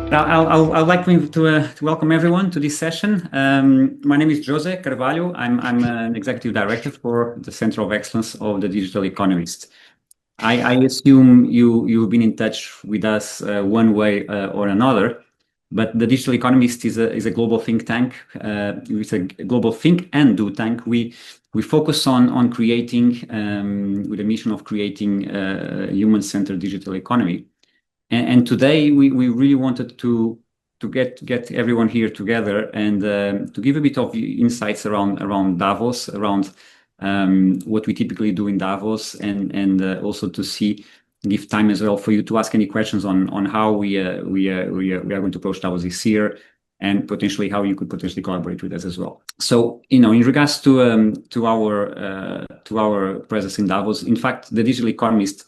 I'd like to welcome everyone to this session. My name is Jose Carvalho. I'm an executive director for the Center of Excellence of the Digital Economist. I assume you've been in touch with us one way or another, but the Digital Economist is a global think tank. It's a global think and do tank. We focus on creating with a mission of creating a human-centered digital economy. And today we really wanted to get everyone here together and to give a bit of insights around Davos, around what we typically do in Davos, and also to give time as well for you to ask any questions on how we are going to approach Davos this year, and potentially how you could potentially collaborate with us as well. So, in regards to our presence in Davos, in fact, the Digital Economist,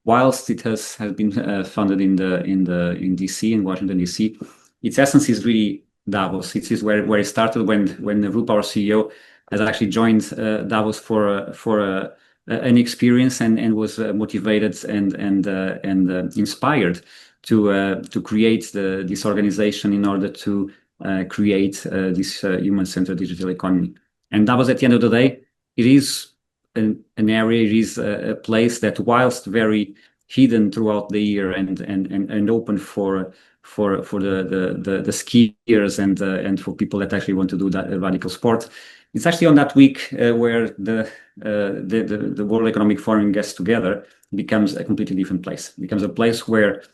whilst it has been funded in DC, in Washington DC, its essence is really Davos. It is where it started when Rup, our CEO, has actually joined Davos for an experience and was motivated and inspired to create this organization in order to create this human-centered digital economy. And Davos, at the end of the day, it is an area, it is a place that, whilst very hidden throughout the year and open for the skiers and for people that actually want to do that radical sport, it's actually on that week where the World Economic Forum gets together, becomes a completely different place. It becomes a place where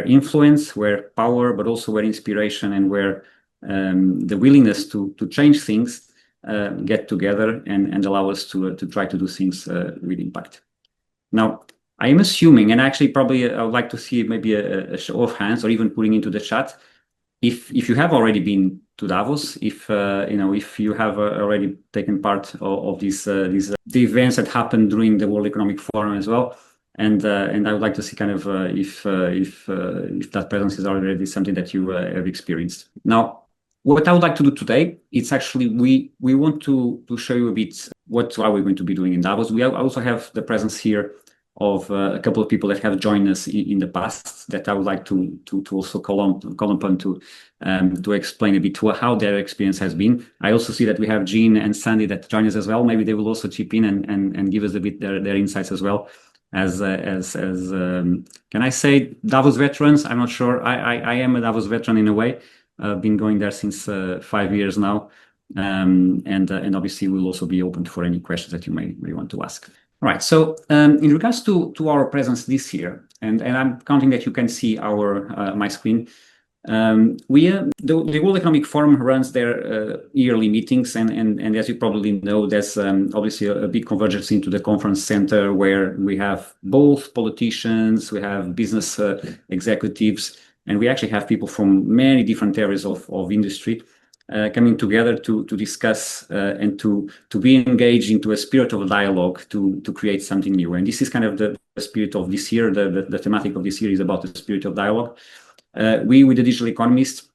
influence, where power, but also where inspiration and where the willingness to change things get together and allow us to try to do things with impact. Now, I am assuming, and actually probably I would like to see maybe a show of hands or even putting into the chat, if you have already been to Davos, if you have already taken part of these the events that happened during the World Economic Forum as well, and I would like to see kind of if that presence is already something that you have experienced. Now, what I would like to do today, it's actually we want to show you a bit what are we going to be doing in Davos. We also have the presence here of a couple of people that have joined us in the past that I would like to also call upon to explain a bit how their experience has been. I also see that we have Jean and Sandy that join us as well. Maybe they will also chip in and give us a bit their insights as well as can I say Davos veterans? I'm not sure. I am a Davos veteran in a way. I've been going there since 5 years now, and obviously we'll also be open for any questions that you may want to ask. All right. So in regards to our presence this year, and I'm counting that you can see my screen. The World Economic Forum runs their yearly meetings, and as you probably know, there's obviously a big convergence into the conference center where we have both politicians, we have business executives, and we actually have people from many different areas of industry coming together to discuss and to be engaged into a spirit of dialogue to create something new. And this is kind of the spirit of this year. The thematic of this year is about the spirit of dialogue. We, with the Digital Economist,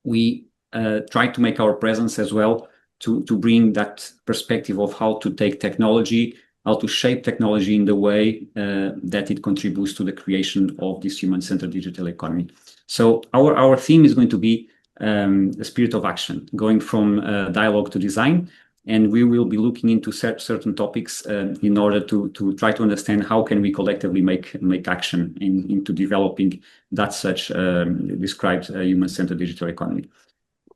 we try to make our presence as well to bring that perspective of how to take technology, how to shape technology in the way that it contributes to the creation of this human-centered digital economy. So our theme is going to be a spirit of action, going from dialogue to design, and we will be looking into certain topics in order to try to understand how can we collectively make action into developing that such described human-centered digital economy.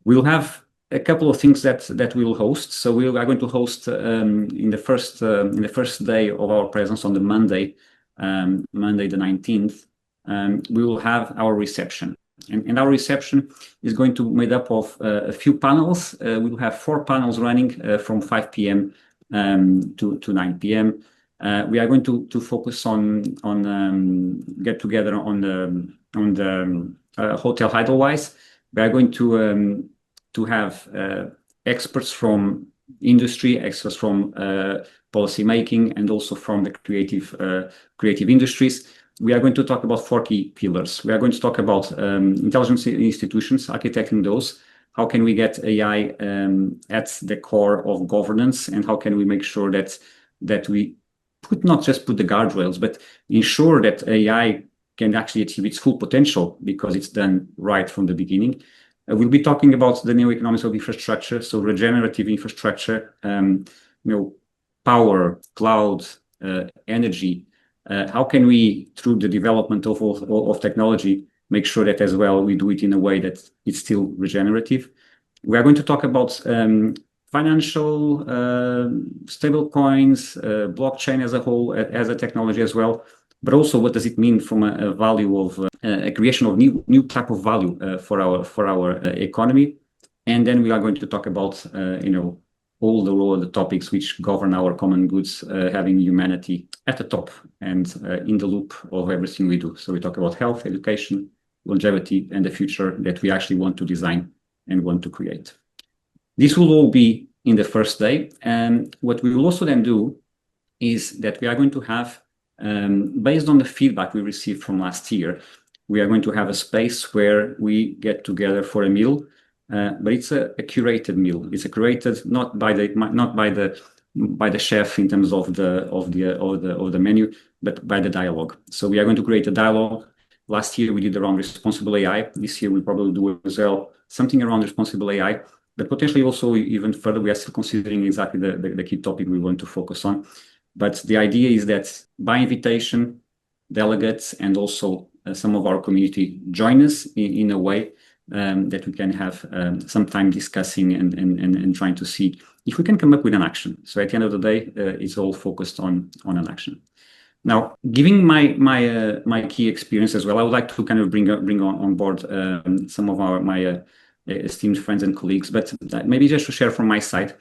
We'll have a couple of things that we will host. So we are going to host in the first day of our presence on the Monday the 19th. We will have our reception. And our reception is going to be made up of a few panels. We will have 4 panels running from 5 p.m. to 9 p.m. We are going to focus on get together on the Hotel Heidelweiss. We are going to have experts from industry, experts from policy making, and also from the creative industries. We are going to talk about 4 key pillars. We are going to talk about intelligence institutions, architecting those. How can we get AI at the core of governance, and how can we make sure that we not just put the guardrails, but ensure that AI can actually achieve its full potential because it's done right from the beginning. We'll be talking about the new economics of infrastructure, so regenerative infrastructure, power, cloud, energy. How can we, through the development of technology, make sure that as well we do it in a way that it's still regenerative? We are going to talk about financial stable coins, blockchain as a whole, as a technology as well, but also what does it mean from a value of a creation of new type of value for our economy. And then we are going to talk about all the topics which govern our common goods, having humanity at the top and in the loop of everything we do. So we talk about health, education, longevity, and the future that we actually want to design and want to create. This will all be in the first day. And what we will also then do is that we are going to have, based on the feedback we received from last year, we are going to have a space where we get together for a meal, but it's a curated meal. It's a curated not by the chef in terms of the menu, but by the dialogue. So we are going to create a dialogue. Last year we did around responsible AI. This year we'll probably do as well something around responsible AI, but potentially also even further. We are still considering exactly the key topic we want to focus on. But the idea is that by invitation, delegates and also some of our community join us in a way that we can have some time discussing and trying to see if we can come up with an action. So at the end of the day, it's all focused on an action. Now, giving my key experience as well, I would like to kind of bring on board some of my esteemed friends and colleagues, but maybe just to share from my side.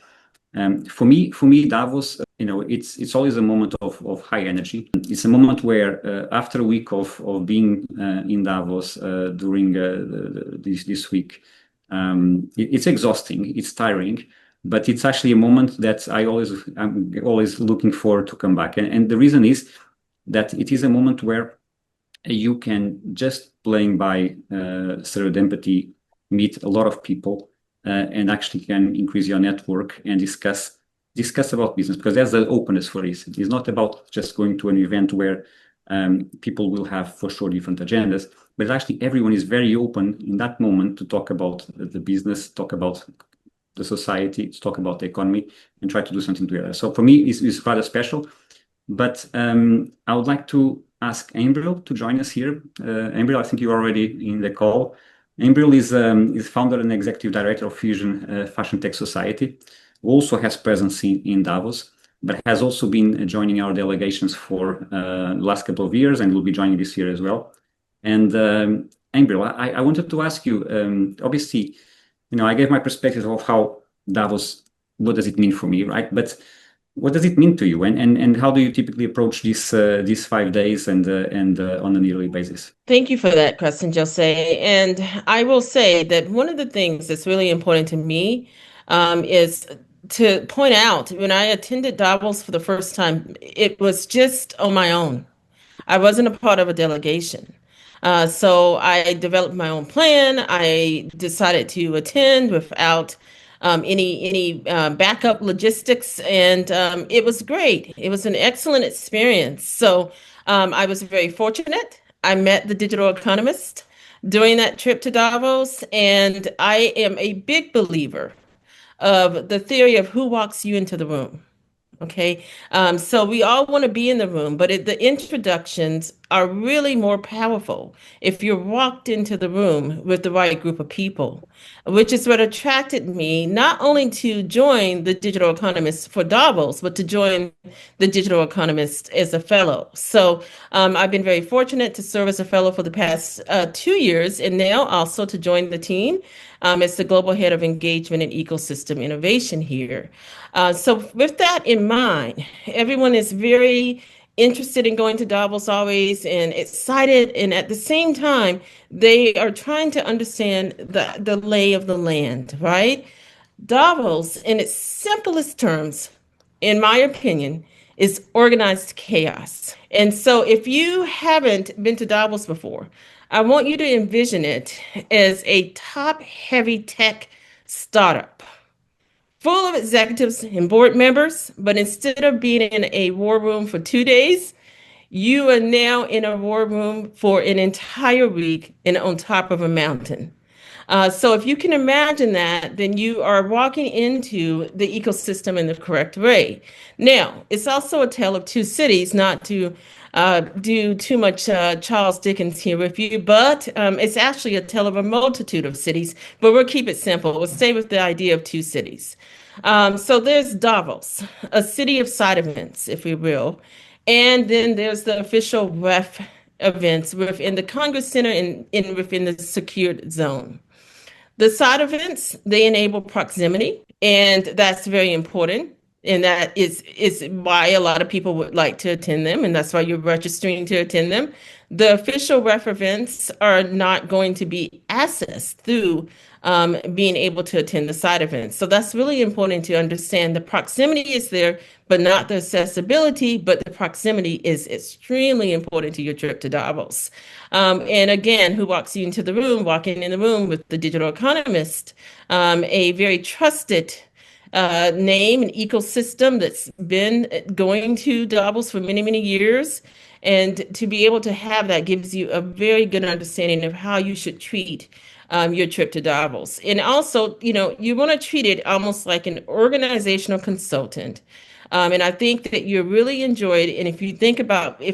For me, Davos, it's always a moment of high energy. It's a moment where after a week of being in Davos during this week, it's exhausting, it's tiring, but it's actually a moment that I'm always looking forward to come back. And the reason is that it is a moment where you can, just playing by serendipity, meet a lot of people and actually can increase your network and discuss about business, because there's the openness for this. It's not about just going to an event where people will have for sure different agendas, but actually everyone is very open in that moment to talk about the business, talk about the society, to talk about the economy, and try to do something together. So for me, it's rather special. But I would like to ask Ambril to join us here. Ambril, I think you're already in the call. Ambril is founder and executive director of Fusion Fashion Tech Society, who also has presence in Davos, but has also been joining our delegations for the last couple of years and will be joining this year as well. And Ambril, I wanted to ask you, obviously, I gave my perspective of how Davos, what does it mean for me, right? But what does it mean to you, and how do you typically approach these 5 days and on a yearly basis? Thank you for that question, Jose. And I will say that one of the things that's really important to me is to point out when I attended Davos for the first time, it was just on my own. I wasn't a part of a delegation. So I developed my own plan. I decided to attend without any backup logistics, and it was great. It was an excellent experience. So I was very fortunate. I met the digital economist during that trip to Davos, and I am a big believer of the theory of who walks you into the room. Okay. So we all want to be in the room, but the introductions are really more powerful if you're walked into the room with the right group of people, which is what attracted me not only to join the Digital Economist for Davos, but to join the Digital Economist as a fellow. So I've been very fortunate to serve as a fellow for the past 2 years, and now also to join the team as the global head of engagement and ecosystem innovation here. So with that in mind, everyone is very interested in going to Davos always and excited. And at the same time, they are trying to understand the lay of the land, right? Davos, in its simplest terms, in my opinion, is organized chaos. And so if you haven't been to Davos before, I want you to envision it as a top-heavy tech startup full of executives and board members, but instead of being in a war room for 2 days, You are now in a war room for an entire week and on top of a mountain. So if you can imagine that, then you are walking into the ecosystem in the correct way. Now, it's also a tale of two cities, not to do too much Charles Dickens here with you, but it's actually a tale of a multitude of cities. But we'll keep it simple. We'll stay with the idea of two cities. So there's Davos, a city of side events, if we will. And then there's the official ref events within the Congress Center and within the secured zone. The side events, they enable proximity, and that's very important. And that is why a lot of people would like to attend them, and that's why you're registering to attend them. The official ref events are not going to be accessed through being able to attend the side events. So that's really important to understand. The proximity is there, but not the accessibility, but the proximity is extremely important to your trip to Davos. And again, who walks you into the room? Walking in the room with the digital economist, a very trusted name and ecosystem that's been going to Davos for many, many years. And to be able to have that gives you a very good understanding of how you should treat your trip to Davos. And also, you want to treat it almost like an organizational consultant. And I think that you really enjoyed, and if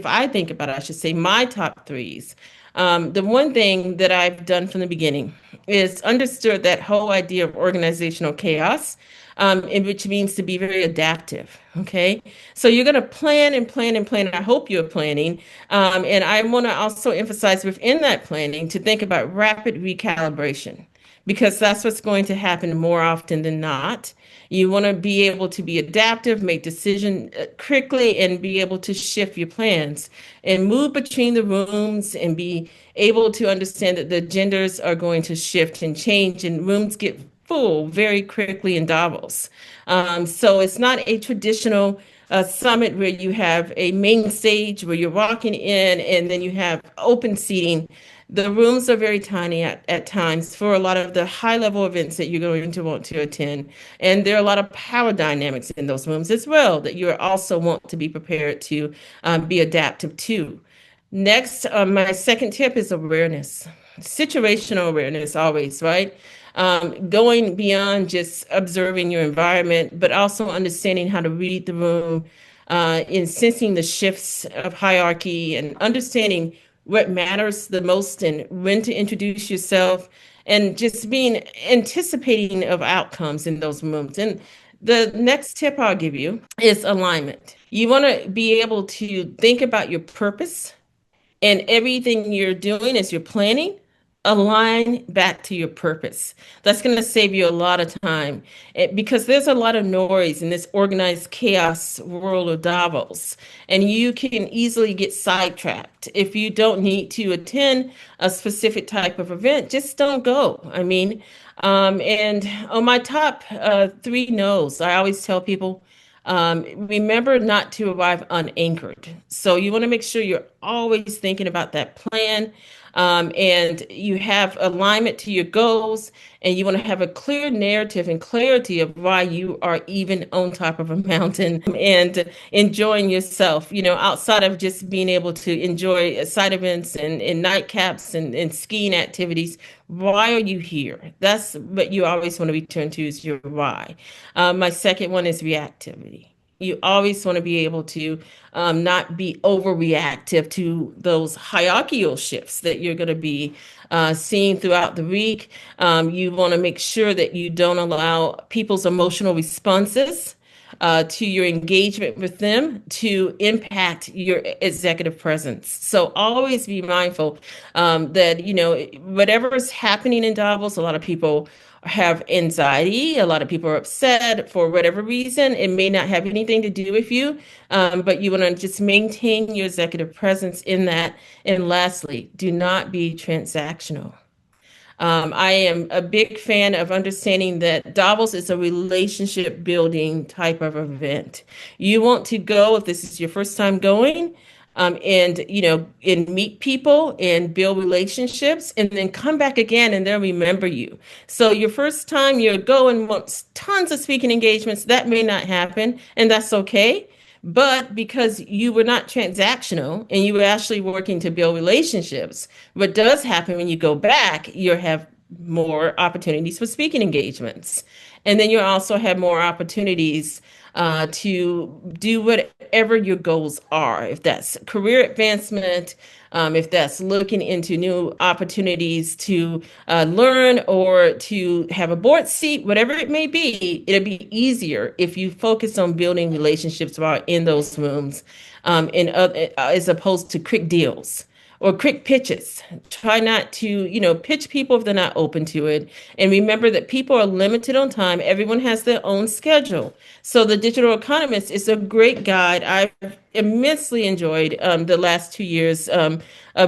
I think about, I should say, my top threes, the one thing that I've done from the beginning is understood that whole idea of organizational chaos, which means to be very adaptive. Okay. So you're going to plan and plan and plan. And I hope you're planning. And I want to also emphasize within that planning to think about rapid recalibration because that's what's going to happen more often than not. You want to be able to be adaptive, make decisions quickly, and be able to shift your plans and move between the rooms and be able to understand that the genders are going to shift and change, and rooms get full very quickly in Davos. So it's not a traditional summit where you have a main stage where you're walking in and then you have open seating. The rooms are very tiny at times for a lot of the high level events that you're going to want to attend. And there are a lot of power dynamics in those rooms as well that you also want to be prepared to be adaptive to. Next, my second tip is awareness, situational awareness always, right? Going beyond just observing your environment, but also understanding how to read the room, in sensing the shifts of hierarchy and understanding what matters the most and when to introduce yourself and just being anticipating of outcomes in those moments. And the next tip I'll give you is alignment. You want to be able to think about your purpose and everything you're doing as you're planning, align back to your purpose. That's going to save you a lot of time because there's a lot of noise in this organized chaos world of Davos, and you can easily get sidetracked. If you don't need to attend a specific type of event, just don't go. I mean, and on my top three no's, I always tell people, remember not to arrive unanchored. So you want to make sure you're always thinking about that plan, and you have alignment to your goals, and you want to have a clear narrative and clarity of why you are even on top of a mountain and enjoying yourself, outside of just being able to enjoy side events and nightcaps and skiing activities. Why are you here? That's what you always want to return to is your why. My second one is reactivity. You always want to be able to not be overreactive to those hierarchical shifts that you're going to be seeing throughout the week. You want to make sure that you don't allow people's emotional responses to your engagement with them to impact your executive presence. So always be mindful that, whatever is happening in Davos, a lot of people have anxiety. A lot of people are upset for whatever reason. It may not have anything to do with you, but you want to just maintain your executive presence in that. And lastly, do not be transactional. I am a big fan of understanding that Davos is a relationship building type of event. You want to go if this is your first time going, and meet people and build relationships, and then come back again, and they'll remember you. So your first time you're going want tons of speaking engagements. That may not happen, and that's okay. But because you were not transactional and you were actually working to build relationships, what does happen when you go back, you have more opportunities for speaking engagements. And then you also have more opportunities to do whatever your goals are. If that's career advancement, if that's looking into new opportunities to learn or to have a board seat, whatever it may be, it'll be easier if you focus on building relationships while in those rooms, as opposed to quick deals or quick pitches. Try not to, pitch people if they're not open to it. And remember that people are limited on time. Everyone has their own schedule. So the Digital Economist is a great guide. I've immensely enjoyed the last 2 years of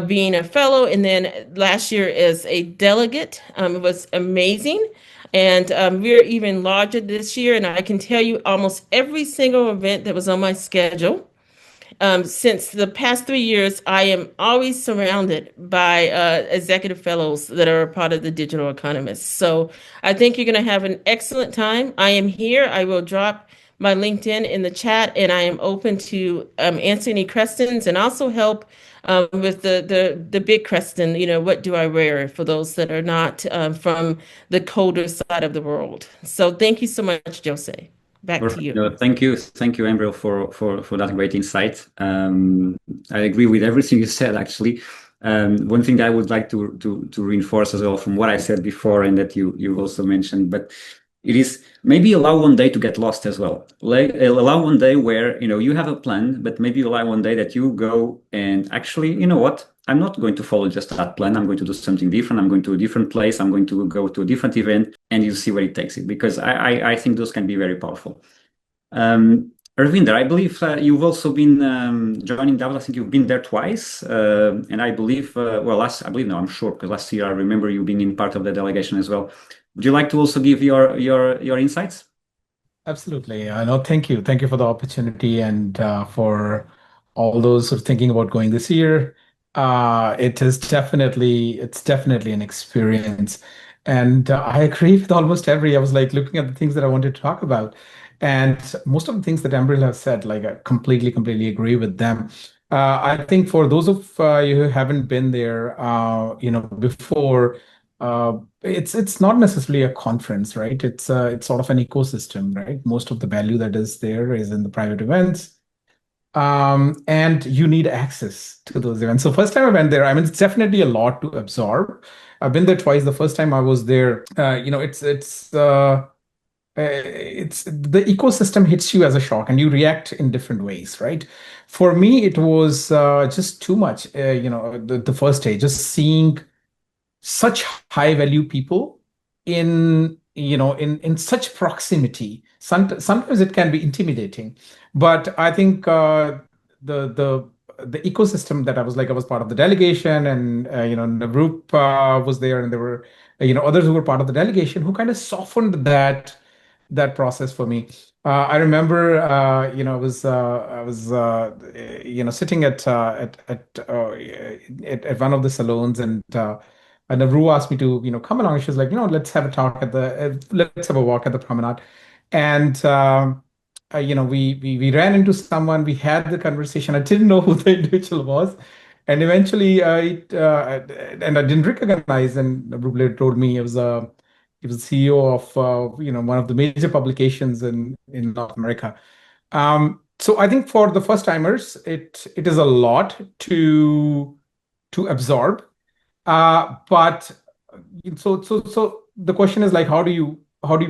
being a fellow, and then last year as a delegate. It was amazing. And we're even larger this year. And I can tell you almost every single event that was on my schedule. Since the past 3 years, I am always surrounded by executive fellows that are a part of the Digital Economist. So I think you're going to have an excellent time. I am here. I will drop my LinkedIn in the chat, and I am open to answer any questions and also help with the big question. What do I wear for those that are not from the colder side of the world? So thank you so much, Jose. Back to Perfect. you. No, thank you, Embryo, for that great insight. I agree with everything you said. Actually, one thing I would like to reinforce as well from what I said before, and that you also mentioned, but it is maybe allow one day to get lost as well. Like, allow one day where you have a plan, but maybe allow one day that you go and actually, you know what? I'm not going to follow just that plan. I'm going to do something different. I'm going to a different place. I'm going to go to a different event, and you see where it takes it. Because I think those can be very powerful. Arvinder, I believe you've also been joining Davos. I think you've been there twice, and I believe, I believe no, I'm sure, because last year I remember you being in part of the delegation as well. Would you like to also give your insights? Absolutely. I know. Thank you. Thank you for the opportunity and for all those who are thinking about going this year. It's definitely an experience. And I agree with almost every, I was like looking at the things that I wanted to talk about. And most of the things that Ambril has said, like I completely agree with them. I think for those of you who haven't been there, before, it's not necessarily a conference, right? It's sort of an ecosystem, right? Most of the value that is there is in the private events, and you need access to those events. So first time I went there, I mean, it's definitely a lot to absorb. I've been there twice. The first time I was there, it's the ecosystem hits you as a shock, and you react in different ways, right? For me, it was just too much. The first day, just seeing such high value people in such proximity. Sometimes it can be intimidating, but I think the ecosystem that I was part of the delegation, and the group was there, and there were others who were part of the delegation who kind of softened that process for me. I remember, I was sitting at one of the salons, and Navru asked me to, come along. She was like, let's have a talk let's have a walk at the promenade. And, we ran into someone, we had the conversation. I didn't know who the individual was. And eventually, and I didn't recognize, and Navru later told me he was CEO of, one of the major publications in North America. So I think for the first timers, it is a lot to absorb. But so the question is like, how do you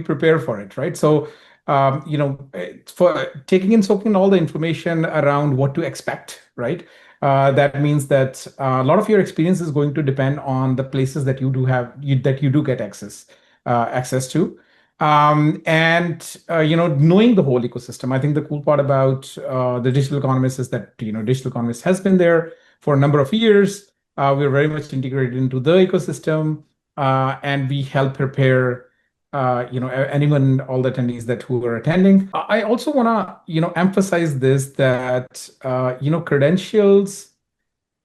prepare for it, right? So for taking in soaking all the information around what to expect, right? That means that a lot of your experience is going to depend on the places that that you do get access to. And knowing the whole ecosystem. I think the cool part about the Digital Economist is that Digital Economist has been there for a number of years. We're very much integrated into the ecosystem, and we help prepare anyone, all the attendees who are attending. I also want to emphasize this, that credentials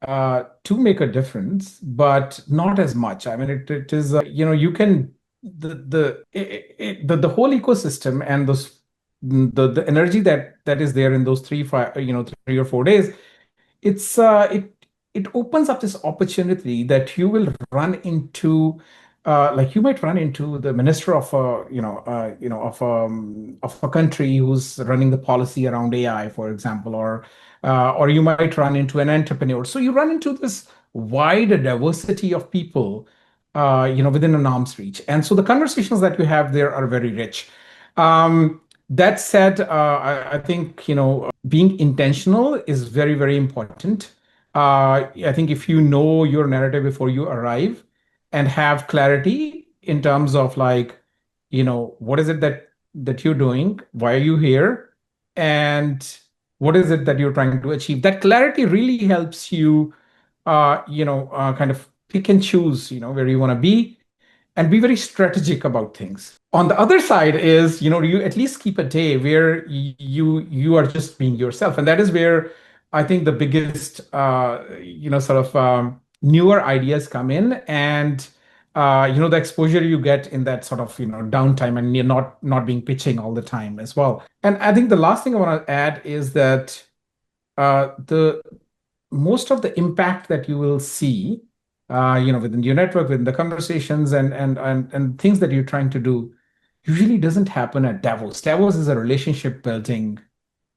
to make a difference, but not as much. I mean, it is you can the whole ecosystem and the energy that is there in those 3 or 4 days, it's it opens up this opportunity that you will run into, like you might run into the minister of a of a country who's running the policy around AI, for example, or you might run into an entrepreneur. So you run into this wide diversity of people, within an arm's reach, and so the conversations that you have there are very rich. That said, I think being intentional is very, very important. I think if you know your narrative before you arrive and have clarity in terms of, like, what is it that you're doing, why are you here, and what is it that you're trying to achieve. That clarity really helps you, kind of pick and choose, where you want to be and be very strategic about things. On the other side is, you at least keep a day where you are just being yourself, and that is where I think the biggest, sort of newer ideas come in, and the exposure you get in that sort of downtime, and you're not being pitching all the time as well. And I think the last thing I want to add is that the most of the impact that you will see, within your network, within the conversations and things that you're trying to do, usually doesn't happen at Davos. Davos is a relationship building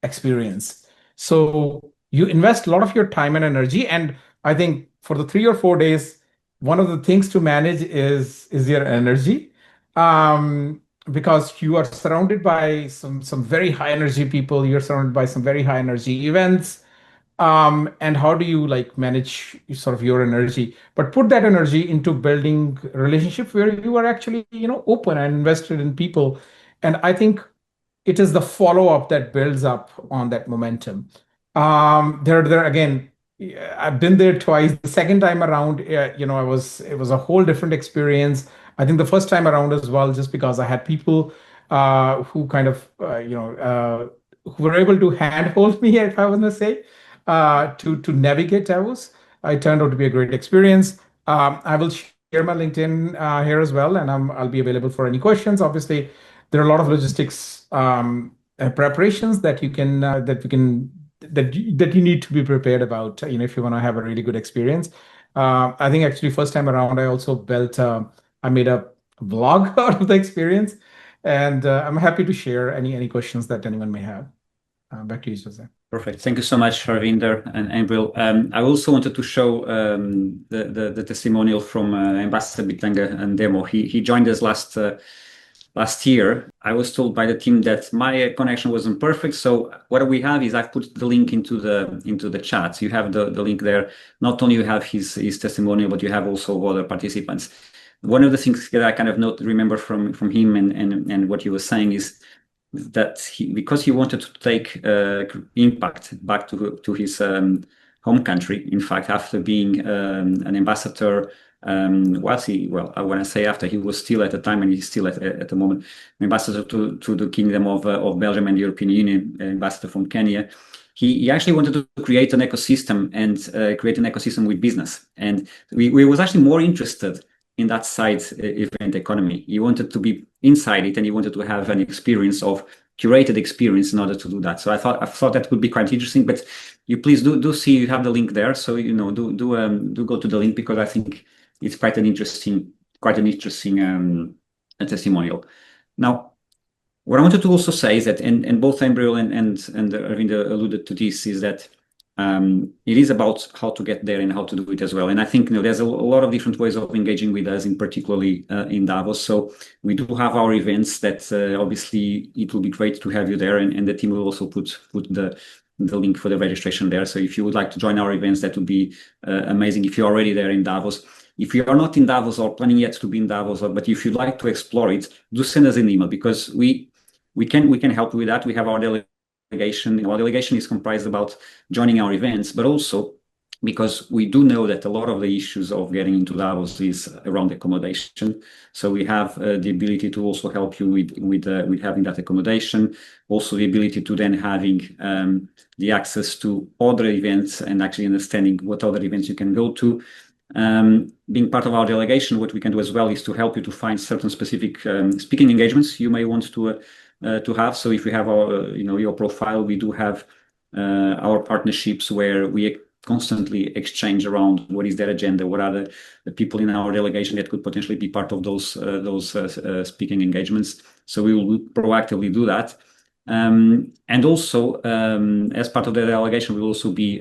experience. So you invest a lot of your time and energy, and I think for the 3 or 4 days, one of the things to manage is your energy, because you are surrounded by some very high energy people. You're surrounded by some very high energy events, and how do you, like, manage sort of your energy, but put that energy into building relationships where you are actually open and invested in people. And I think it is the follow-up that builds up on that momentum. There again, yeah, I've been there twice. The second time around, it was a whole different experience. I think the first time around as well, just because I had people who kind of, who were able to handhold me, if I want to say, to navigate Davos. It turned out to be a great experience. I will share my LinkedIn here as well, and I'll be available for any questions. Obviously, there are a lot of logistics preparations that you can that you need to be prepared about, if you want to have a really good experience. I think actually first time around, I also I made a vlog out of the experience, and I'm happy to share any questions that anyone may have. Back to you, Jose. Perfect. Thank you so much, Harvinder and Embryo. I also wanted to show the testimonial from Ambassador Bitanga and Demo. He joined us last year. I was told by the team that my connection wasn't perfect. So what we have is I've put the link into the chat. So you have the link there. Not only you have his testimonial, but you have also other participants. One of the things that I kind of remember from him and what he was saying is that because he wanted to take impact back to his home country. In fact, after being an ambassador, when I say after, he was still at the time, and he's still at the moment, an ambassador to the Kingdom of Belgium and the European Union, ambassador from Kenya. He actually wanted to create an ecosystem and create an ecosystem with business. And we was actually more interested in that side event economy. He wanted to be inside it, and he wanted to have an experience of curated experience in order to do that. So I thought that would be quite interesting. But you please do see, you have the link there. So do go to the link, because I think it's quite an interesting testimonial. Now, what I wanted to also say is that, and both Embryo and Arvind alluded to this, is that it is about how to get there and how to do it as well. And I think there's a lot of different ways of engaging with us, particularly in Davos. So we do have our events that obviously it will be great to have you there, and the team will also put the link for the registration there. So if you would like to join our events, that would be amazing if you're already there in Davos. If you are not in Davos or planning yet to be in Davos, but if you'd like to explore it, do send us an email, because we can help you with that. We have our delegation. Our delegation is comprised about joining our events, but also because we do know that a lot of the issues of getting into Davos is around accommodation. So we have the ability to also help you with having that accommodation. Also the ability to then having the access to other events and actually understanding what other events you can go to. Being part of our delegation, what we can do as well is to help you to find certain specific speaking engagements you may want to to have. So if we have our, your profile, we do have our partnerships where we constantly exchange around what is their agenda, what are the people in our delegation that could potentially be part of those speaking engagements. So we will proactively do that. And also, as part of the delegation, we will also be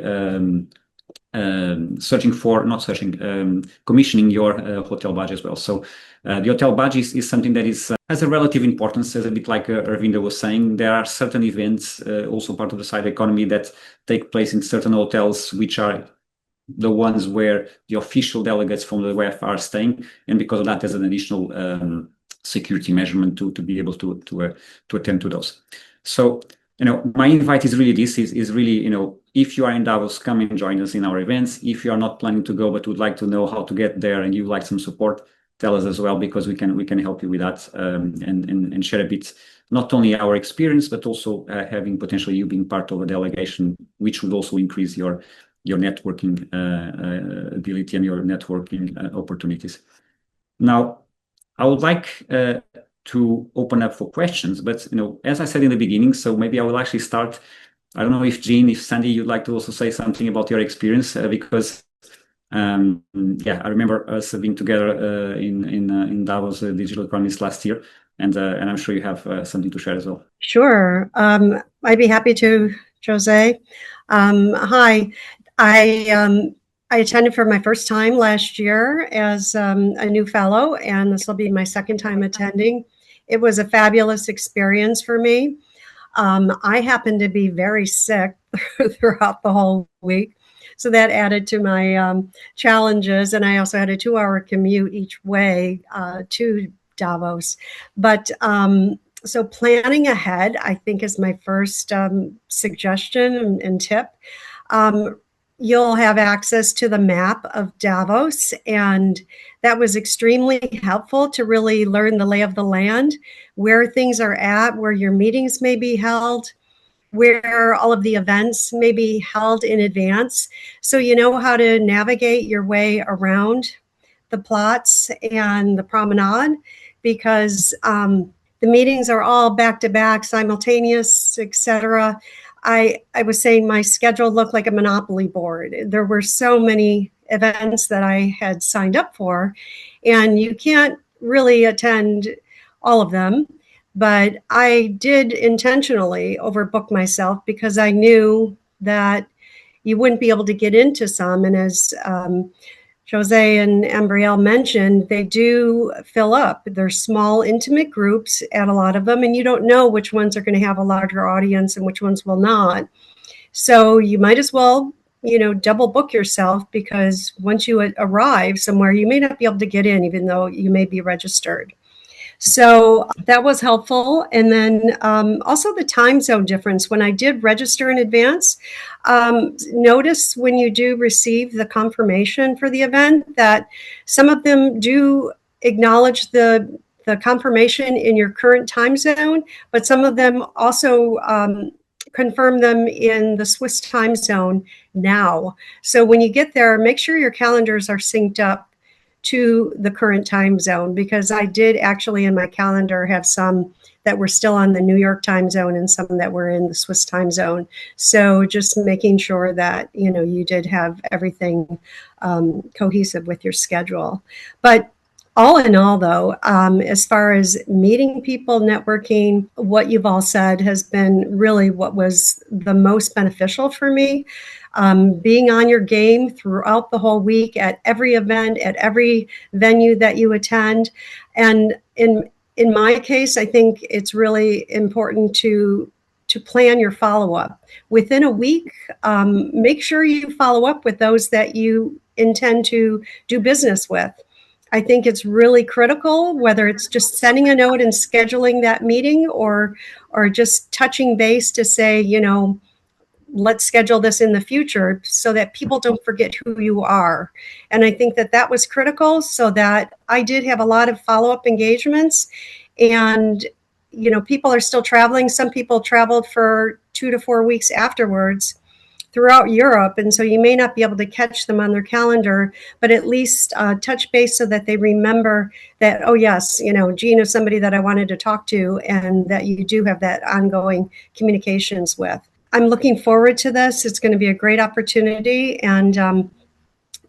commissioning your hotel badge as well. So the hotel badge is something that has a relative importance, as a bit like Arvinda was saying. There are certain events, also part of the side economy, that take place in certain hotels, which are the ones where the official delegates from the WEF are staying, and because of that, there's an additional security measurement to be able to attend to those. So, my invite is really is really, if you are in Davos, come and join us in our events. If you are not planning to go but would like to know how to get there and you like some support, tell us as well, because we can help you with that, and share a bit, not only our experience, but also having potentially you being part of a delegation, which would also increase your networking ability and your networking opportunities. Now, I would like to open up for questions, but as I said in the beginning, so maybe I will actually start. I don't know if Jean, if Sandy, you'd like to also say something about your experience, because I remember us being together in Davos Digital Economist last year, and I'm sure you have something to share as well. Sure, I'd be happy to, Jose. Hi, I attended for my first time last year as a new fellow, and this will be my second time attending. It was a fabulous experience for me. I happened to be very sick throughout the whole week, so that added to my challenges, and I also had a 2-hour commute each way to Davos. But so planning ahead, I think, is my first suggestion and tip. You'll have access to the map of Davos, and that was extremely helpful to really learn the lay of the land, where things are at, where your meetings may be held, where all of the events may be held in advance. So you know how to navigate your way around the plots and the promenade, because the meetings are all back-to-back, simultaneous, etc. I was saying my schedule looked like a Monopoly board. There were so many events that I had signed up for, and you can't really attend all of them. But I did intentionally overbook myself because I knew that you wouldn't be able to get into some. And as Jose and Ambrielle mentioned, they do fill up. There's small, intimate groups at a lot of them, and you don't know which ones are going to have a larger audience and which ones will not. So you might as well, double book yourself, because once you arrive somewhere, you may not be able to get in, even though you may be registered. So that was helpful. And then also the time zone difference. When I did register in advance, notice when you do receive the confirmation for the event that some of them do acknowledge the confirmation in your current time zone, but some of them also confirm them in the Swiss time zone now. So when you get there, make sure your calendars are synced up to the current time zone, because I did actually in my calendar have some that were still on the New York time zone and some that were in the Swiss time zone. So just making sure that, you did have everything cohesive with your schedule. But all in all, though, as far as meeting people, networking, what you've all said has been really what was the most beneficial for me. Being on your game throughout the whole week, at every event, at every venue that you attend. And in my case, I think it's really important to plan your follow-up. Within a week, make sure you follow up with those that you intend to do business with. I think it's really critical, whether it's just sending a note and scheduling that meeting, or just touching base to say, let's schedule this in the future, so that people don't forget who you are. And I think that was critical, so that I did have a lot of follow-up engagements. And, people are still traveling. Some people traveled for 2 to 4 weeks afterwards throughout Europe, and so you may not be able to catch them on their calendar, but at least touch base so that they remember that, oh yes, Jean is somebody that I wanted to talk to, and that you do have that ongoing communications with. I'm looking forward to this. It's going to be a great opportunity, and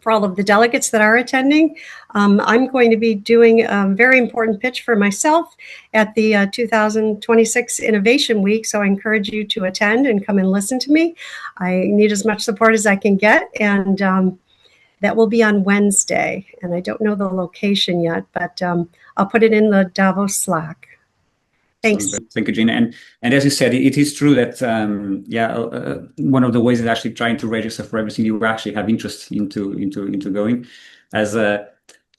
for all of the delegates that are attending, I'm going to be doing a very important pitch for myself at the 2026 Innovation Week. So I encourage you to attend and come and listen to me. I need as much support as I can get. And that will be on Wednesday. And I don't know the location yet, but I'll put it in the Davos Slack. Thanks. Thank you, Gina. And as you said, it is true that one of the ways is actually trying to register for everything you actually have interest into going. As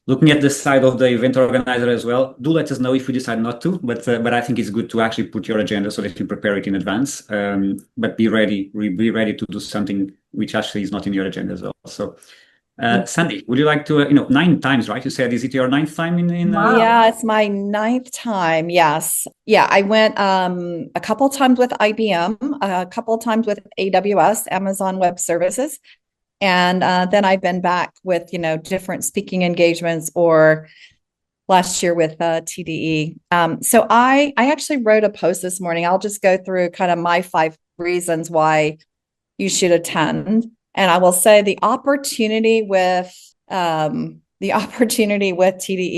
looking at the side of the event organizer as well, do let us know if you decide not to. But I think it's good to actually put your agenda so that you prepare it in advance. But be ready to do something which actually is not in your agenda as well. So. Sandy, would you like to, 9 times, right? You said, is it your 9th time in Wow. Yeah, it's my 9th time. Yes. Yeah. I went a couple times with IBM, a couple times with AWS, Amazon Web Services. And then I've been back with, different speaking engagements, or last year with TDE. So I actually wrote a post this morning. I'll just go through kind of my 5 reasons why you should attend. And I will say the opportunity with TDE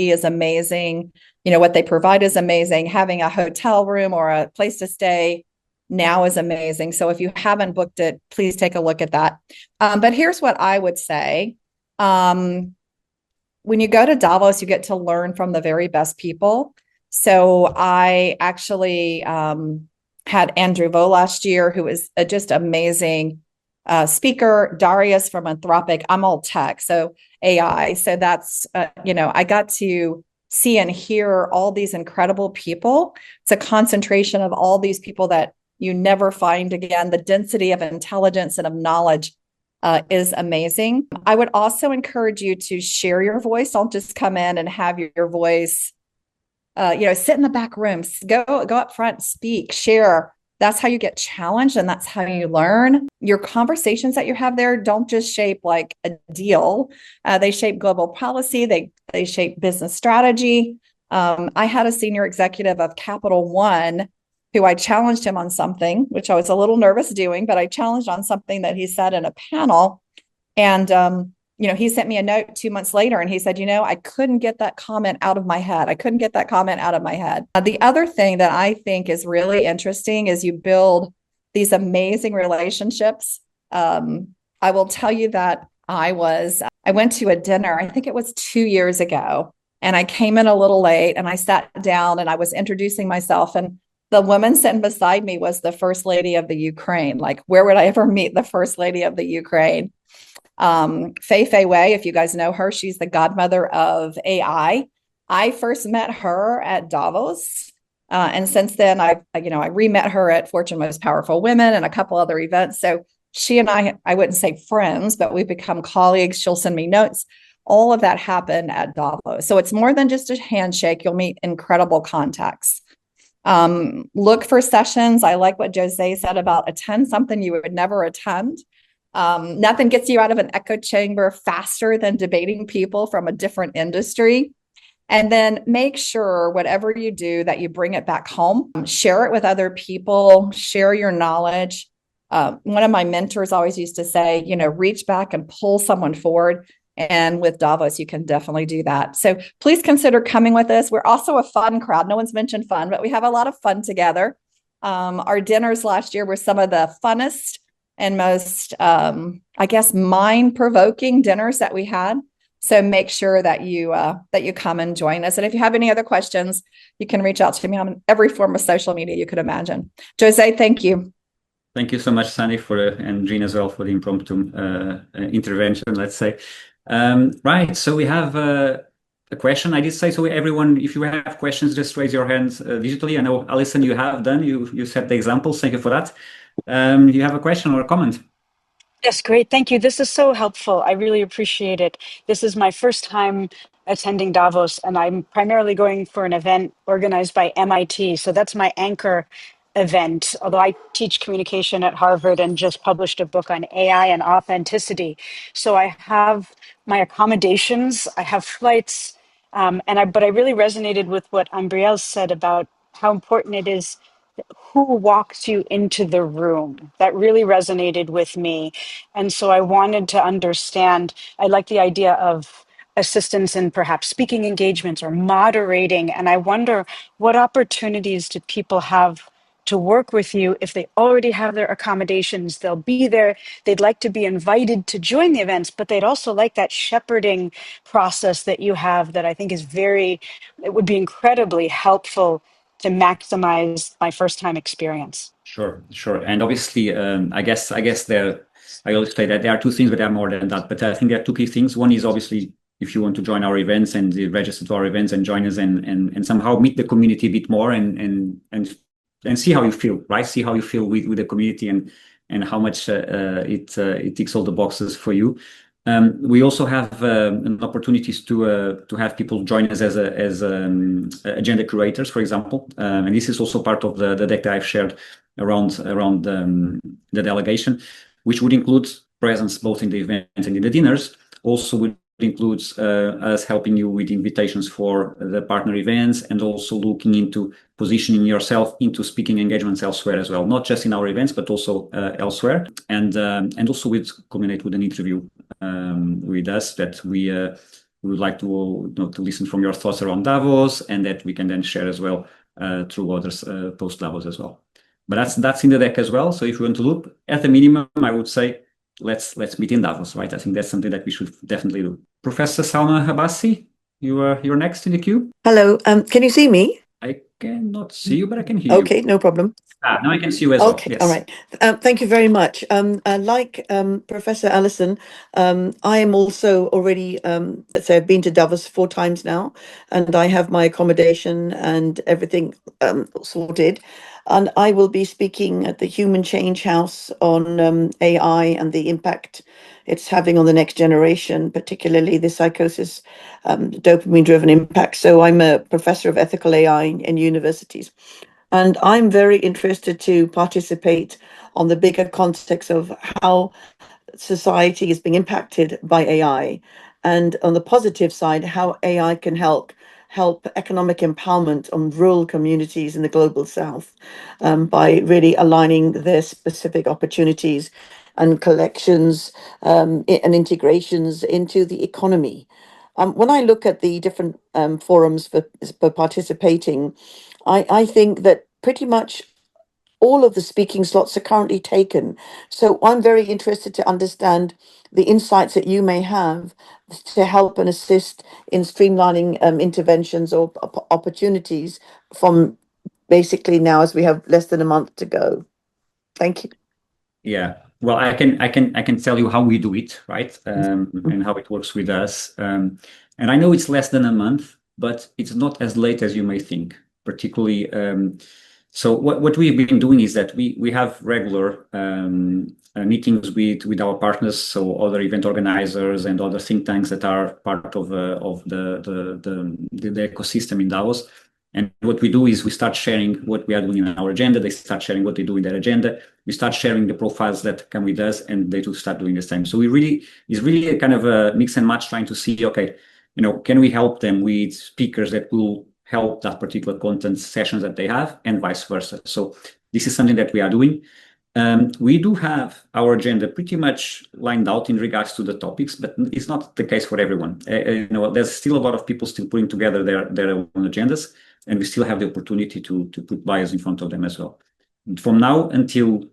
is amazing. What they provide is amazing. Having a hotel room or a place to stay now is amazing. So if you haven't booked it, please take a look at that. But here's what I would say. When you go to Davos, you get to learn from the very best people. So I actually had Andrew Vo last year, who is just amazing speaker. Darius from Anthropic. I'm all tech, so AI. So that's, I got to see and hear all these incredible people. It's a concentration of all these people that you never find again. The density of intelligence and of knowledge is amazing. I would also encourage you to share your voice. Don't just come in and have your voice, sit in the back rooms, go up front, speak, share. That's how you get challenged, and that's how you learn. Your conversations that you have there don't just shape like a deal. They shape global policy. They shape business strategy. I had a senior executive of Capital One who I challenged him on something, which I was a little nervous doing, but I challenged on something that he said in a panel. And he sent me a note 2 months later, and he said, I couldn't get that comment out of my head. The other thing that I think is really interesting is you build these amazing relationships. I will tell you that I went to a dinner, I think it was 2 years ago, and I came in a little late, and I sat down and I was introducing myself, and the woman sitting beside me was the First Lady of the Ukraine. Like, where would I ever meet the First Lady of the Ukraine? Fei Wei, if you guys know her, she's the godmother of AI. I first met her at Davos. And since then, I re-met her at Fortune Most Powerful Women and a couple other events. So she and I wouldn't say friends, but we've become colleagues. She'll send me notes. All of that happened at Davos. So it's more than just a handshake. You'll meet incredible contacts. Look for sessions. I like what Jose said about attend something you would never attend. Nothing gets you out of an echo chamber faster than debating people from a different industry. And then make sure whatever you do that you bring it back home, share it with other people, share your knowledge. One of my mentors always used to say, reach back and pull someone forward. And with Davos, you can definitely do that. So please consider coming with us. We're also a fun crowd. No one's mentioned fun, but we have a lot of fun together. Our dinners last year were some of the funnest and most, mind-provoking dinners that we had. So make sure that you come and join us. And if you have any other questions, you can reach out to me on every form of social media you could imagine. Jose, thank you. Thank you so much, Sandy, and Jean as well for the impromptu intervention, let's say. Right, so we have a question. I did say, so everyone, if you have questions, just raise your hands digitally. I know, Alison, you have done. You set the examples. Thank you for that. You have a question or a comment? Yes, great. Thank you. This is so helpful. I really appreciate it. This is my first time attending Davos, and I'm primarily going for an event organized by MIT. So that's my anchor event, although I teach communication at Harvard and just published a book on AI and authenticity. So I have my accommodations, I have flights, but I really resonated with what Ambrielle said about how important it is who walks you into the room. That really resonated with me. And so I wanted to understand, I like the idea of assistance in perhaps speaking engagements or moderating. And I wonder what opportunities do people have to work with you if they already have their accommodations? They'll be there. They'd like to be invited to join the events, but they'd also like that shepherding process that you have that I think is it would be incredibly helpful to maximize my first time experience. Sure. And obviously, I guess I always say that there are two things, but there are more than that. But I think there are two key things. One is obviously if you want to join our events and register to our events and join us and somehow meet the community a bit more and see how you feel, right? See how you feel with the community and how much it ticks all the boxes for you. We also have opportunities to have people join us as agenda curators, for example, and this is also part of the deck that I've shared around the delegation, which would include presence both in the event and in the dinners. Also would includes us helping you with invitations for the partner events and also looking into positioning yourself into speaking engagements elsewhere as well, not just in our events, but also elsewhere. And also with culminate with an interview with us that we would like to listen from your thoughts around Davos and that we can then share as well through others post Davos as well. But that's in the deck as well. So if you want to look at the minimum, I would say let's meet in Davos, right? I think that's something that we should definitely do. Professor Salma Habassi, you're next in the queue. Hello. Can you see me? I cannot see you, but I can hear you. Okay, no problem. Now I can see you as well. Okay, Yes. all right. Thank you very much. Like Professor Allison, I am also already, let's say I've been to Davos 4 times now, and I have my accommodation and everything sorted. And I will be speaking at the Human Change House on AI and the impact it's having on the next generation, particularly the psychosis, dopamine-driven impact. So I'm a professor of ethical AI in universities. And I'm very interested to participate on the bigger context of how society is being impacted by AI. And on the positive side, how AI can help economic empowerment on rural communities in the global south by really aligning their specific opportunities and collections and integrations into the economy. When I look at the different forums for participating, I think that pretty much all of the speaking slots are currently taken. So I'm very interested to understand the insights that you may have to help and assist in streamlining interventions or opportunities from basically now as we have less than a month to go. Thank you. Yeah. Well, I can tell you how we do it, right? And how it works with us. And I know it's less than a month, but it's not as late as you may think, particularly. So what we've been doing is that we have regular meetings with our partners, so other event organizers and other think tanks that are part of the ecosystem in Davos. And what we do is we start sharing what we are doing in our agenda. They start sharing what they do in their agenda. We start sharing the profiles that come with us, and they too start doing the same. So it's really a kind of a mix and match, trying to see, okay, can we help them with speakers that will help that particular content sessions that they have, and vice versa. So this is something that we are doing. We do have our agenda pretty much lined out in regards to the topics, but it's not the case for everyone. There's still a lot of people still putting together their own agendas, and we still have the opportunity to put bios in front of them as well. From now until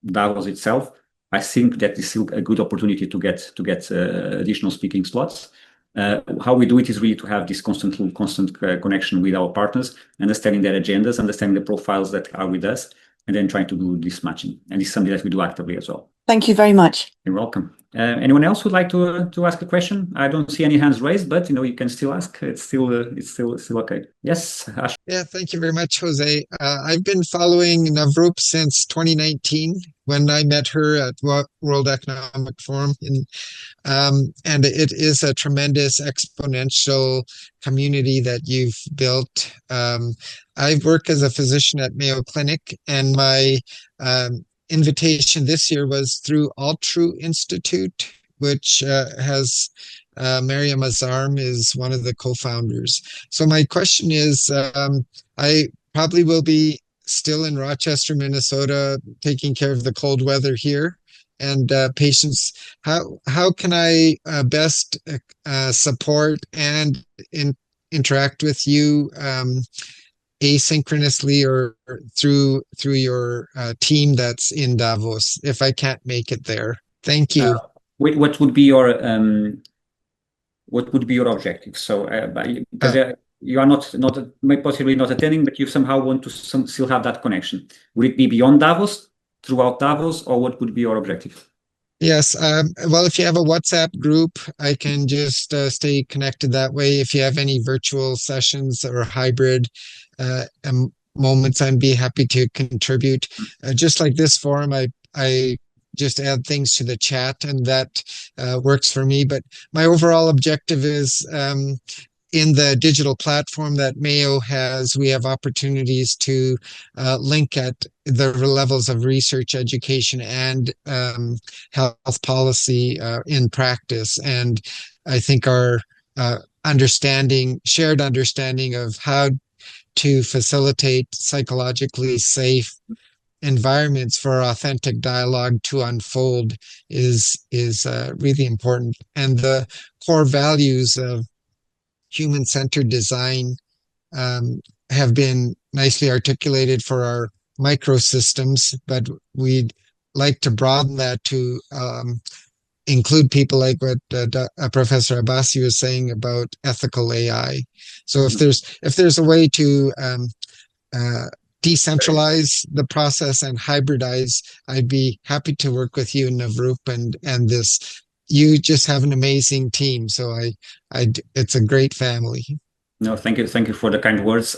Davos itself, I think that is still a good opportunity to get additional speaking slots. How we do it is really to have this constant connection with our partners, understanding their agendas, understanding the profiles that are with us, and then trying to do this matching. And it's something that we do actively as well. Thank you very much. You're welcome. Anyone else would like to ask a question? I don't see any hands raised, but you can still ask. It's still okay. Yes, Ash. Yeah, thank you very much, Jose. I've been following Navroop since 2019 when I met her at World Economic Forum, and it is a tremendous exponential community that you've built. I work as a physician at Mayo Clinic, and my invitation this year was through Altru Institute, which has Mariam Azarm is one of the co-founders. So my question is, I probably will be still in Rochester, Minnesota, taking care of the cold weather here and patients. How can I best support and interact with you asynchronously or through your team that's in Davos if I can't make it there? Thank you. What would be your objective? So because you are not possibly not attending, but you somehow want to still have that connection. Would it be beyond Davos, throughout Davos, or what would be your objective? Yes. Well, if you have a WhatsApp group, I can just stay connected that way. If you have any virtual sessions or hybrid moments, I'd be happy to contribute. Just like this forum, I just add things to the chat, and that works for me. But my overall objective is in the digital platform that Mayo has, we have opportunities to link at the levels of research, education, and health policy in practice. And I think our shared understanding of how to facilitate psychologically safe environments for authentic dialogue to unfold is really important. And the core values of human-centered design have been nicely articulated for our microsystems, but we'd like to broaden that to include people like what Professor Abbasi was saying about ethical AI. So if there's a way to decentralize the process and hybridize, I'd be happy to work with you, Navroop, and this. You just have an amazing team, so it's a great family. No, thank you for the kind words.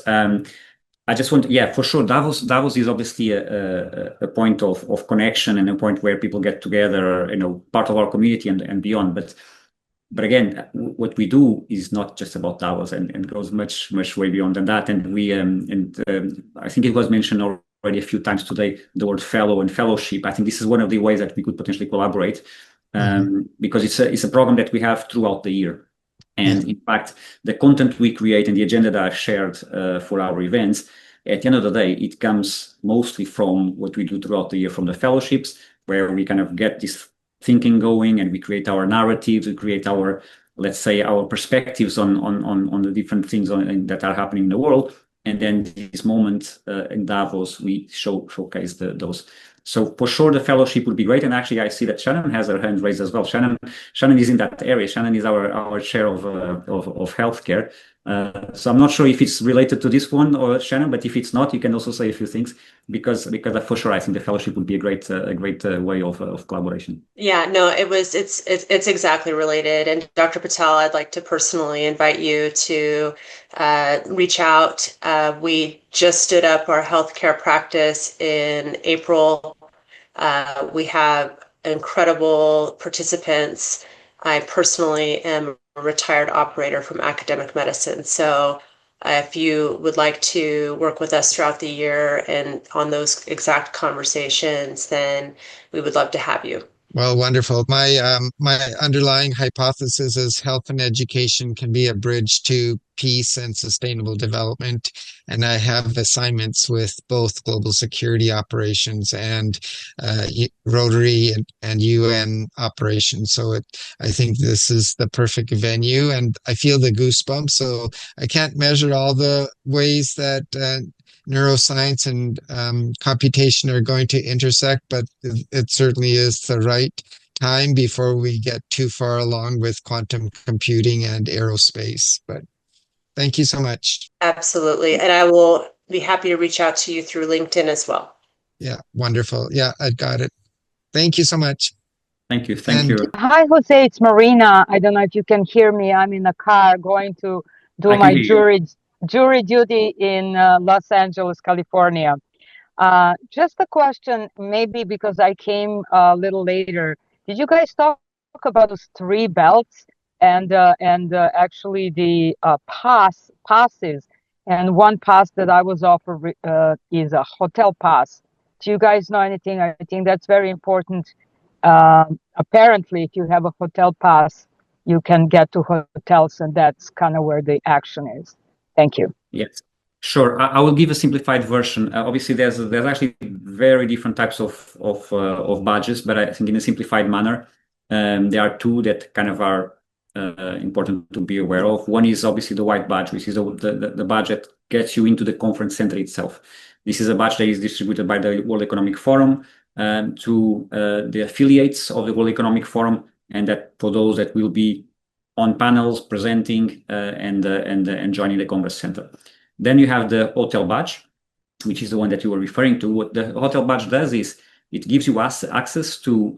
I just want, for sure, Davos is obviously a point of connection and a point where people get together, part of our community and beyond. But again, what we do is not just about Davos and goes much way beyond than that. And we I think it was mentioned already a few times today, the word fellow and fellowship. I think this is one of the ways that we could potentially collaborate. Because it's a program that we have throughout the year. And in fact, the content we create and the agenda that I've shared for our events, at the end of the day, it comes mostly from what we do throughout the year, from the fellowships, where we kind of get this thinking going and we create our narratives, we create our, let's say, our perspectives on the different things that are happening in the world. And then this moment in Davos, we showcase those. So for sure, the fellowship would be great. And actually, I see that Shannon has her hand raised as well. Shannon is in that area. Shannon is our chair of healthcare. So I'm not sure if it's related to this one or Shannon, but if it's not, you can also say a few things because for sure, I think the fellowship would be a great way of collaboration. Yeah, no, it's exactly related. And Dr. Patel, I'd like to personally invite you to reach out. We just stood up our healthcare practice in April. We have incredible participants. I personally am a retired operator from academic medicine. So if you would like to work with us throughout the year and on those exact conversations, then we would love to have you. Well, wonderful. My underlying hypothesis is health and education can be a bridge to peace and sustainable development. And I have assignments with both global security operations and Rotary and UN operations. So I think this is the perfect venue, and I feel the goosebumps. So I can't measure all the ways that neuroscience and computation are going to intersect, but it certainly is the right time before we get too far along with quantum computing and aerospace. But thank you so much. Absolutely. And I will be happy to reach out to you through LinkedIn as well. Yeah, wonderful. Yeah, I got it. Thank you so much. Thank you. Hi, Jose. It's Marina. I don't know if you can hear me. I'm in a car going to do my jury duty in Los Angeles, California. Just a question, maybe because I came a little later. Did you guys talk about those three belts and actually the passes? And one pass that I was offered is a hotel pass. Do you guys know anything? I think that's very important. Apparently, if you have a hotel pass, you can get to hotels, and that's kind of where the action is. Thank you. Yes. Sure. I will give a simplified version. Obviously, there's actually very different types of badges, but I think in a simplified manner, there are two that kind of are important to be aware of. One is obviously the white badge, which is the badge that gets you into the conference center itself. This is a badge that is distributed by the World Economic Forum to the affiliates of the World Economic Forum, and that for those that will be on panels presenting and joining the Congress Center. Then you have the hotel badge, which is the one that you were referring to. What the hotel badge does is it gives you access to,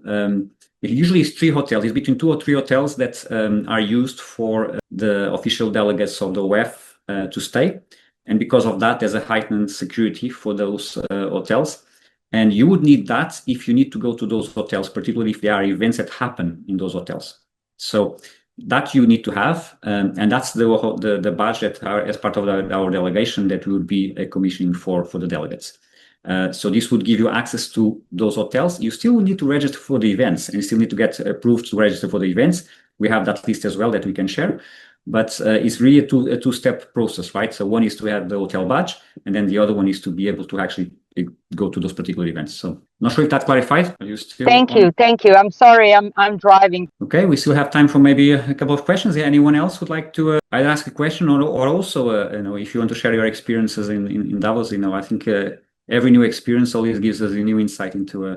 it usually is 3 hotels. It's between 2 or 3 hotels that are used for the official delegates of the WEF to stay. And because of that, there's a heightened security for those hotels. And you would need that if you need to go to those hotels, particularly if there are events that happen in those hotels. So that you need to have, and that's the badge that are as part of our delegation that we would be commissioning for the delegates. So this would give you access to those hotels. You still need to register for the events, and you still need to get approved to register for the events. We have that list as well that we can share. But it's really a two-step process, right? So one is to have the hotel badge, and then the other one is to be able to actually go to those particular events. So not sure if that clarified. Are you still Thank you. I'm sorry, I'm driving. Okay, we still have time for maybe a couple of questions. Anyone else would like to either ask a question or also, if you want to share your experiences in Davos, I think every new experience always gives us a new insight into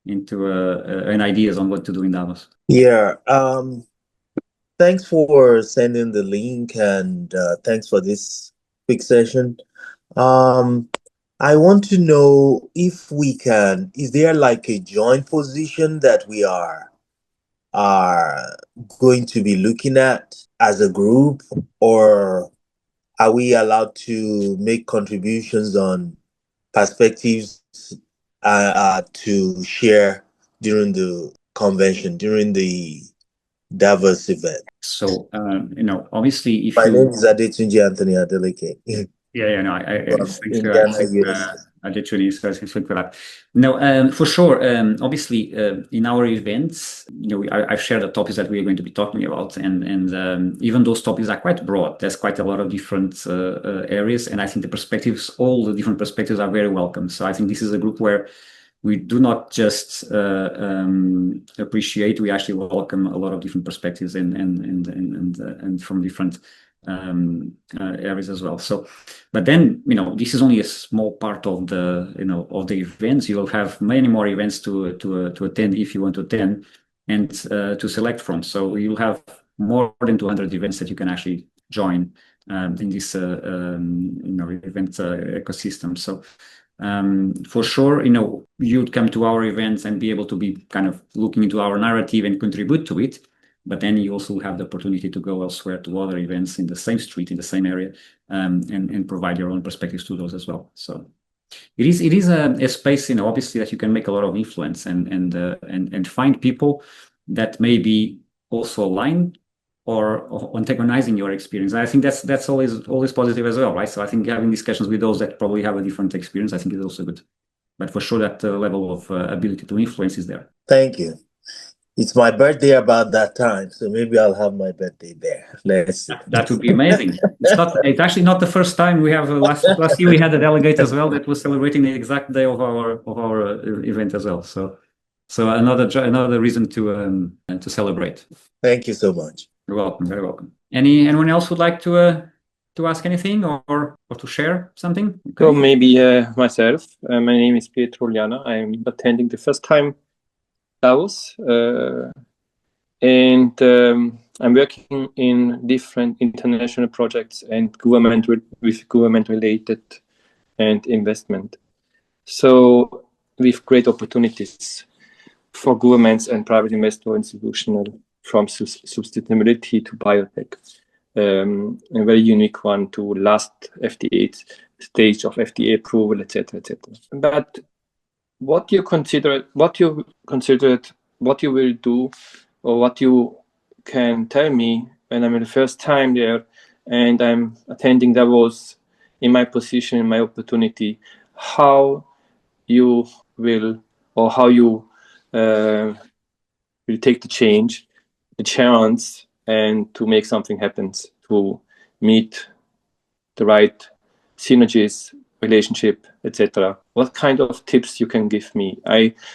and ideas on what to do in Davos. Yeah. Thanks for sending the link, and thanks for this quick session. I want to know if we can, is there like a joint position that we are going to be looking at as a group, or are we allowed to make contributions on perspectives to share during the convention, during the Davos event? So, obviously, if My name is Adetunji Anthony Adeleke. No, for sure. Obviously, in our events, I've shared the topics that we're going to be talking about, and even those topics are quite broad. There's quite a lot of different areas, and I think all the different perspectives are very welcome. So I think this is a group where we do not just appreciate; we actually welcome a lot of different perspectives and from different areas as well. So, but then this is only a small part of the of the events. You will have many more events to attend if you want to attend and to select from. So you'll have more than 200 events that you can actually join in this event ecosystem. So. For sure, you'd come to our events and be able to be kind of looking into our narrative and contribute to it. But then you also have the opportunity to go elsewhere to other events in the same street, in the same area, and provide your own perspectives to those as well. So it is a space, obviously, that you can make a lot of influence and find people that may be also aligned or antagonizing your experience. I think that's always positive as well, right? So I think having discussions with those that probably have a different experience, I think is also good. But for sure, that level of ability to influence is there. Thank you. It's my birthday about that time, so maybe I'll have my birthday there. Let's see. That would be amazing. It's actually not the first time. We have last year we had a delegate as well that was celebrating the exact day of our event as well. So another reason to celebrate. Thank you so much. You're welcome. Very welcome. Anyone else would like to ask anything or to share something? Okay. So maybe myself. My name is Pietro Liana. I'm attending the first time Davos, and I'm working in different international projects and with government related and investment. So with great opportunities. for governments and private investor institutional, from sustainability to biotech. A very unique one to last FDA stage of FDA approval, etc., etc. But what you considered, what you will do, or what you can tell me when I'm the first time there and I'm attending Davos in my position, in my opportunity, how you will, or how you will take the change, the chance, and to make something happen, to meet the right synergies, relationship, etc. What kind of tips you can give me?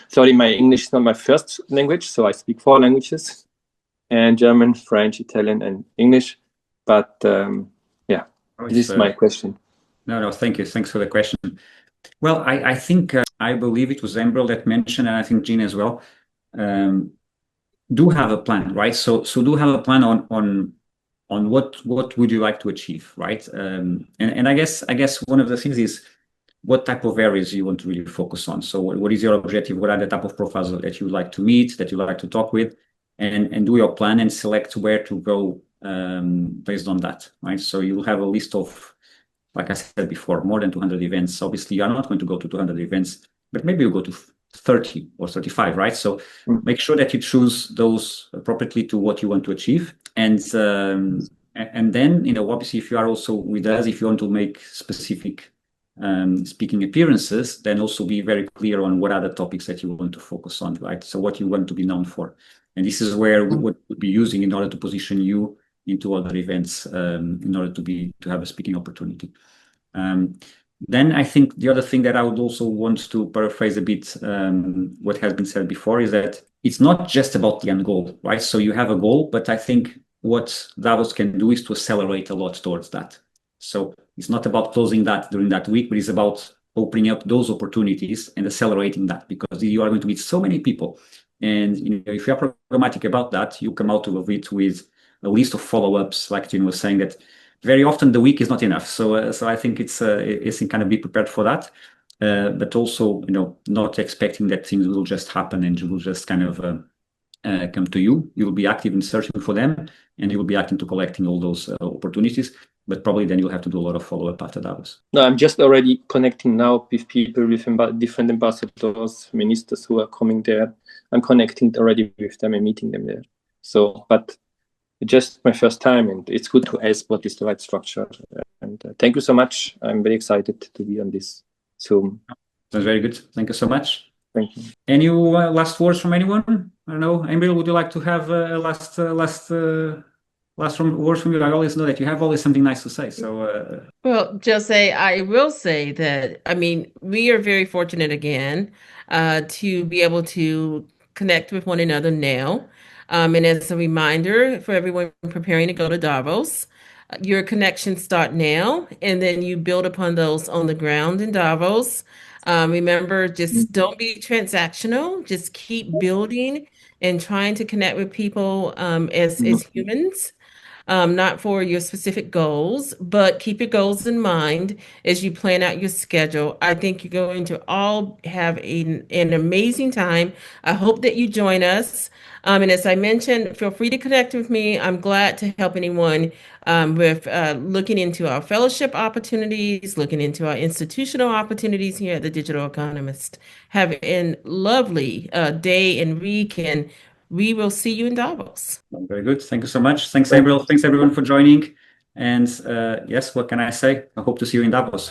Sorry, my English is not my first language, so I speak 4 languages, and German, French, Italian, and English. But this is my question. No, thank you. Thanks for the question. Well, I think, I believe it was Embrel that mentioned, and I think Gene as well, do have a plan, right? So do have a plan on what would you like to achieve, right? And I guess one of the things is what type of areas you want to really focus on. So what is your objective? What are the type of profiles that you would like to meet, that you like to talk with, and do your plan and select where to go based on that, right? So you'll have a list of, like I said before, more than 200 events. Obviously, you're not going to go to 200 events, but maybe you go to 30 or 35, right? So make sure that you choose those appropriately to what you want to achieve. And then, obviously, if you are also with us, if you want to make specific speaking appearances, then also be very clear on what are the topics that you want to focus on, right? So what you want to be known for. And this is where we would be using in order to position you into other events, in order to have a speaking opportunity. Then I think the other thing that I would also want to paraphrase a bit what has been said before is that it's not just about the end goal, right? So you have a goal, but I think what Davos can do is to accelerate a lot towards that. So it's not about closing that during that week, but it's about opening up those opportunities and accelerating that, because you are going to meet so many people. And if you are programmatic about that, you come out of it with a list of follow-ups, like Jim was saying, that very often the week is not enough. So I think it's kind of be prepared for that, but also not expecting that things will just happen and you will just kind of come to you. You will be active in searching for them, and you will be acting to collecting all those opportunities. But probably then you'll have to do a lot of follow-up after Davos. No, I'm just already connecting now with people, with different ambassadors, ministers who are coming there. I'm connecting already with them and meeting them there. So, but just my first time, and it's good to ask what is the right structure. And thank you so much. I'm very excited to be on this Zoom. That's very good. Thank you so much. Thank you. Any last words from anyone? I don't know. Emil, would you like to have a last words from you? I always know that you have always something nice to say. So, well, Jose, I will say that, we are very fortunate again to be able to connect with one another now. And as a reminder for everyone preparing to go to Davos, your connections start now, and then you build upon those on the ground in Davos. Remember, just don't be transactional. Just keep building and trying to connect with people as humans. Not for your specific goals, but keep your goals in mind as you plan out your schedule. I think you're going to all have an amazing time. I hope that you join us. And as I mentioned, feel free to connect with me. I'm glad to help anyone with looking into our fellowship opportunities, looking into our institutional opportunities here at the Digital Economist. Have a lovely day and week, and we will see you in Davos. Very good. Thank you so much. Thanks, April. Thanks, everyone, for joining. And yes, what can I say? I hope to see you in Davos.